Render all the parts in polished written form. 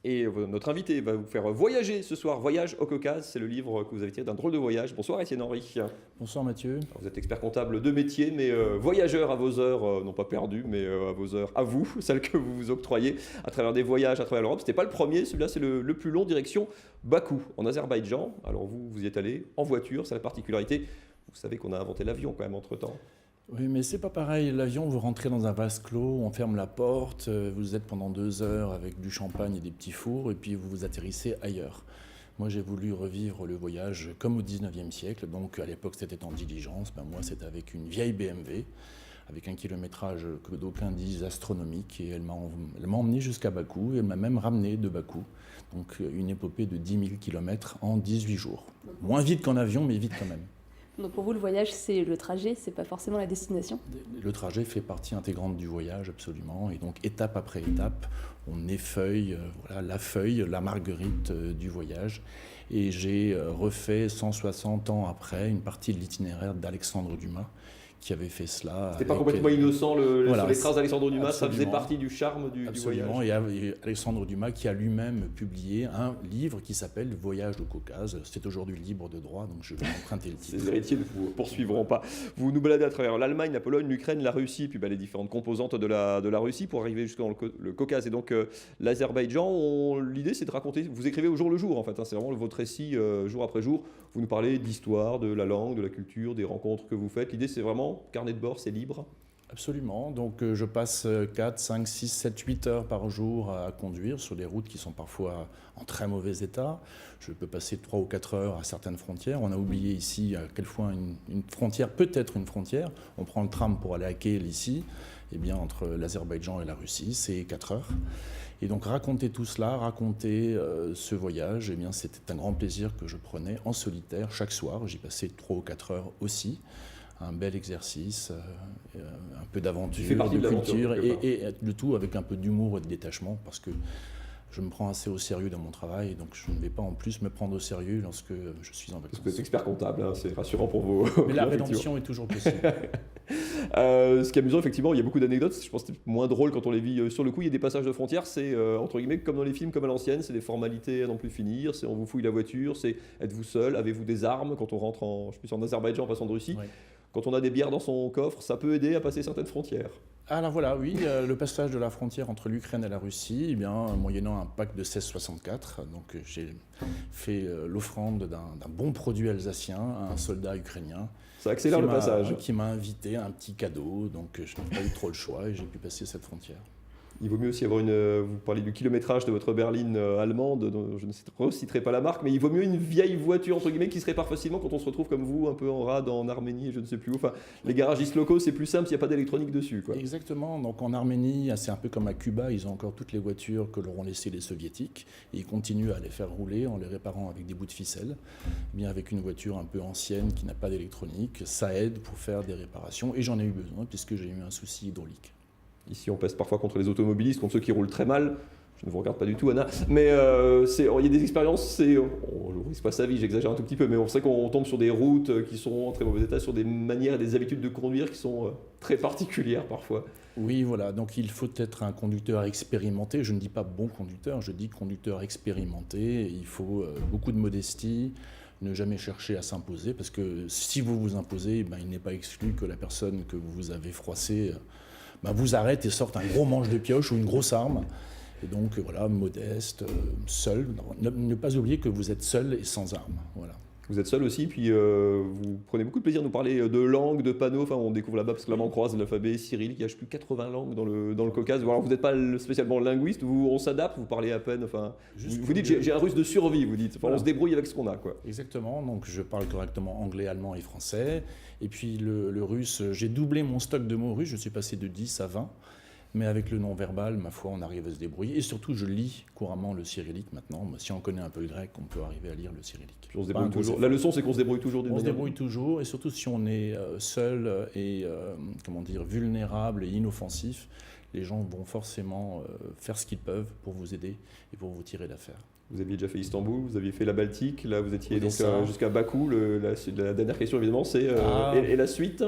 Et notre invité va vous faire voyager ce soir. Voyage au Caucase, c'est le livre que vous avez tiré d'un drôle de voyage. Bonsoir Étienne Henry. Bonsoir Mathieu. Alors, vous êtes expert comptable de métier, mais voyageur à vos heures, non pas perdues, mais à vos heures à vous, celles que vous vous octroyez à travers des voyages à travers l'Europe. C'était pas le premier, celui-là c'est le plus long, direction Bakou, en Azerbaïdjan. Alors vous y êtes allé en voiture, c'est la particularité. Vous savez qu'on a inventé l'avion quand même entre-temps. Oui, mais c'est pas pareil. L'avion, vous rentrez dans un vase clos, on ferme la porte, vous êtes pendant 2 heures avec du champagne et des petits fours, et puis vous vous atterrissez ailleurs. Moi, j'ai voulu revivre le voyage comme au 19e siècle. Donc, à l'époque, c'était en diligence. Moi, c'était avec une vieille BMW, avec un kilométrage que d'aucuns disent astronomique. Et elle m'a emmené jusqu'à Bakou, et elle m'a même ramené de Bakou. Donc, une épopée de 10 000 km en 18 jours. Moins vite qu'en avion, mais vite quand même. Donc pour vous, le voyage, c'est le trajet, c'est pas forcément la destination? Le trajet fait partie intégrante du voyage, absolument. Et donc, étape après étape, on effeuille la feuille, la marguerite du voyage. Et j'ai refait 160 ans après une partie de l'itinéraire d'Alexandre Dumas, qui avait fait cela. C'était pas complètement innocent, voilà, sur les traces d'Alexandre Dumas, absolument. Ça faisait partie du charme du voyage. Et Alexandre Dumas qui a lui-même publié un livre qui s'appelle Voyage au Caucase. C'est aujourd'hui libre de droit, donc je vais emprunter le titre. Ces héritiers ne vous poursuivront pas. Vous nous baladez à travers l'Allemagne, la Pologne, l'Ukraine, la Russie, puis les différentes composantes de la Russie pour arriver jusqu'au le Caucase et donc l'Azerbaïdjan. L'idée c'est de raconter, vous écrivez au jour le jour en fait, c'est vraiment votre récit jour après jour. Vous nous parlez d'histoire, de la langue, de la culture, des rencontres que vous faites. L'idée c'est vraiment carnet de bord, c'est libre. Absolument. Donc je passe 4, 5, 6, 7, 8 heures par jour à conduire sur des routes qui sont parfois en très mauvais état. Je peux passer 3 ou 4 heures à certaines frontières. On a oublié ici à quelle fois une frontière peut être une frontière. On prend le tram pour aller à Kiel ici. Eh bien, entre l'Azerbaïdjan et la Russie, c'est 4 heures. Et donc raconter tout cela, raconter ce voyage, eh bien, c'était un grand plaisir que je prenais en solitaire chaque soir. J'y passais 3 ou 4 heures aussi. Un bel exercice, un peu d'aventure, de culture, et le tout avec un peu d'humour et de détachement, parce que je me prends assez au sérieux dans mon travail, donc je ne vais pas en plus me prendre au sérieux lorsque je suis en vacances. Parce que vous êtes expert comptable, hein, c'est rassurant pour vous. Mais la rédemption est toujours possible. Ce qui est amusant, effectivement, il y a beaucoup d'anecdotes. Je pense que c'est moins drôle quand on les vit sur le coup. Il y a des passages de frontières, c'est entre guillemets comme dans les films, comme à l'ancienne, c'est des formalités à n'en plus finir. C'est on vous fouille la voiture, c'est êtes-vous seul, avez-vous des armes quand on rentre en Azerbaïdjan en passant de Russie. Oui. Quand on a des bières dans son coffre, ça peut aider à passer certaines frontières. Alors voilà, oui, le passage de la frontière entre l'Ukraine et la Russie, eh bien, moyennant un pack de 16,64, donc j'ai fait l'offrande d'un bon produit alsacien à un soldat ukrainien. Ça accélère le passage. Qui m'a invité à un petit cadeau, donc je n'ai pas eu trop le choix et j'ai pu passer cette frontière. Il vaut mieux aussi avoir vous parlez du kilométrage de votre berline allemande, dont je ne reciterai pas la marque, mais il vaut mieux une vieille voiture, entre guillemets, qui se répare facilement quand on se retrouve comme vous, un peu en rade en Arménie et je ne sais plus où. Enfin, les garagistes locaux, c'est plus simple s'il n'y a pas d'électronique dessus, quoi. Exactement. Donc en Arménie, c'est un peu comme à Cuba, ils ont encore toutes les voitures que leur ont laissées les soviétiques, et ils continuent à les faire rouler en les réparant avec des bouts de ficelle. Eh bien, avec une voiture un peu ancienne qui n'a pas d'électronique, ça aide pour faire des réparations, et j'en ai eu besoin puisque j'ai eu un souci hydraulique. Ici, on pèse parfois contre les automobilistes, contre ceux qui roulent très mal. Je ne vous regarde pas du tout, Anna. Mais il y a des expériences, on ne risque pas sa vie, j'exagère un tout petit peu, mais on sait qu'on tombe sur des routes qui sont en très mauvais état, sur des manières et des habitudes de conduire qui sont très particulières parfois. Oui, voilà. Donc il faut être un conducteur expérimenté. Je ne dis pas bon conducteur, je dis conducteur expérimenté. Il faut beaucoup de modestie. Ne jamais chercher à s'imposer, parce que si vous vous imposez, il n'est pas exclu que la personne que vous avez froissée vous arrête et sorte un gros manche de pioche ou une grosse arme. Et donc voilà, modeste, seul. Ne pas oublier que vous êtes seul et sans arme. Voilà. Vous êtes seul aussi, puis vous prenez beaucoup de plaisir à nous parler de langues, de panneaux. Enfin, on découvre là-bas parce que là on croise l'alphabet cyrillique. Il y a plus de 80 langues dans le Caucase. Alors, vous n'êtes pas spécialement linguiste, on s'adapte, vous parlez à peine. Enfin, vous dites j'ai un russe de survie, vous dites. Enfin, voilà. On se débrouille avec ce qu'on a, quoi. Exactement. Donc je parle correctement anglais, allemand et français. Et puis le russe, j'ai doublé mon stock de mots russes. Je suis passé de 10 à 20. Mais avec le non-verbal, ma foi, on arrive à se débrouiller. Et surtout, je lis couramment le cyrillique maintenant. Si on connaît un peu le grec, on peut arriver à lire le cyrillique. On se débrouille toujours. La leçon, c'est qu'on se débrouille toujours d'une manière. On se débrouille toujours, et surtout si on est seul et vulnérable et inoffensif, les gens vont forcément faire ce qu'ils peuvent pour vous aider et pour vous tirer d'affaire. Vous aviez déjà fait Istanbul, vous aviez fait la Baltique, là vous étiez donc jusqu'à Bakou. La dernière question évidemment, c'est et la suite?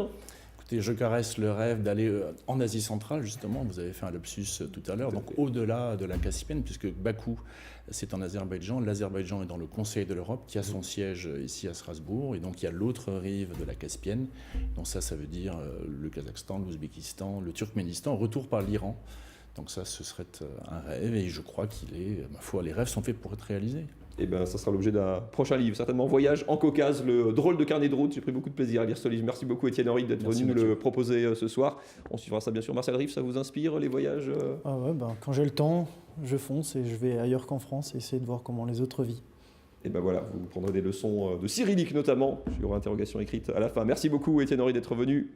Écoutez, je caresse le rêve d'aller en Asie centrale, justement. Vous avez fait un lapsus tout à l'heure, donc au-delà de la Caspienne, puisque Bakou, c'est en Azerbaïdjan. L'Azerbaïdjan est dans le Conseil de l'Europe, qui a son siège ici à Strasbourg. Et donc, il y a l'autre rive de la Caspienne. Donc ça veut dire le Kazakhstan, l'Ouzbékistan, le Turkménistan, retour par l'Iran. Donc ça, ce serait un rêve. Et je crois ma foi, les rêves sont faits pour être réalisés. Et ben, ça sera l'objet d'un prochain livre, certainement Voyage en Caucase, le drôle de carnet de route. J'ai pris beaucoup de plaisir à lire ce livre. Merci beaucoup Étienne Henry d'être venu nous le proposer ce soir. On suivra ça bien sûr. Marcel Riff, ça vous inspire les voyages Ah ouais, quand j'ai le temps, je fonce et je vais ailleurs qu'en France et essayer de voir comment les autres vivent. Et ben voilà, vous prendrez des leçons de cyrillique notamment. Il y aura interrogation écrite à la fin. Merci beaucoup Étienne Henry d'être venu.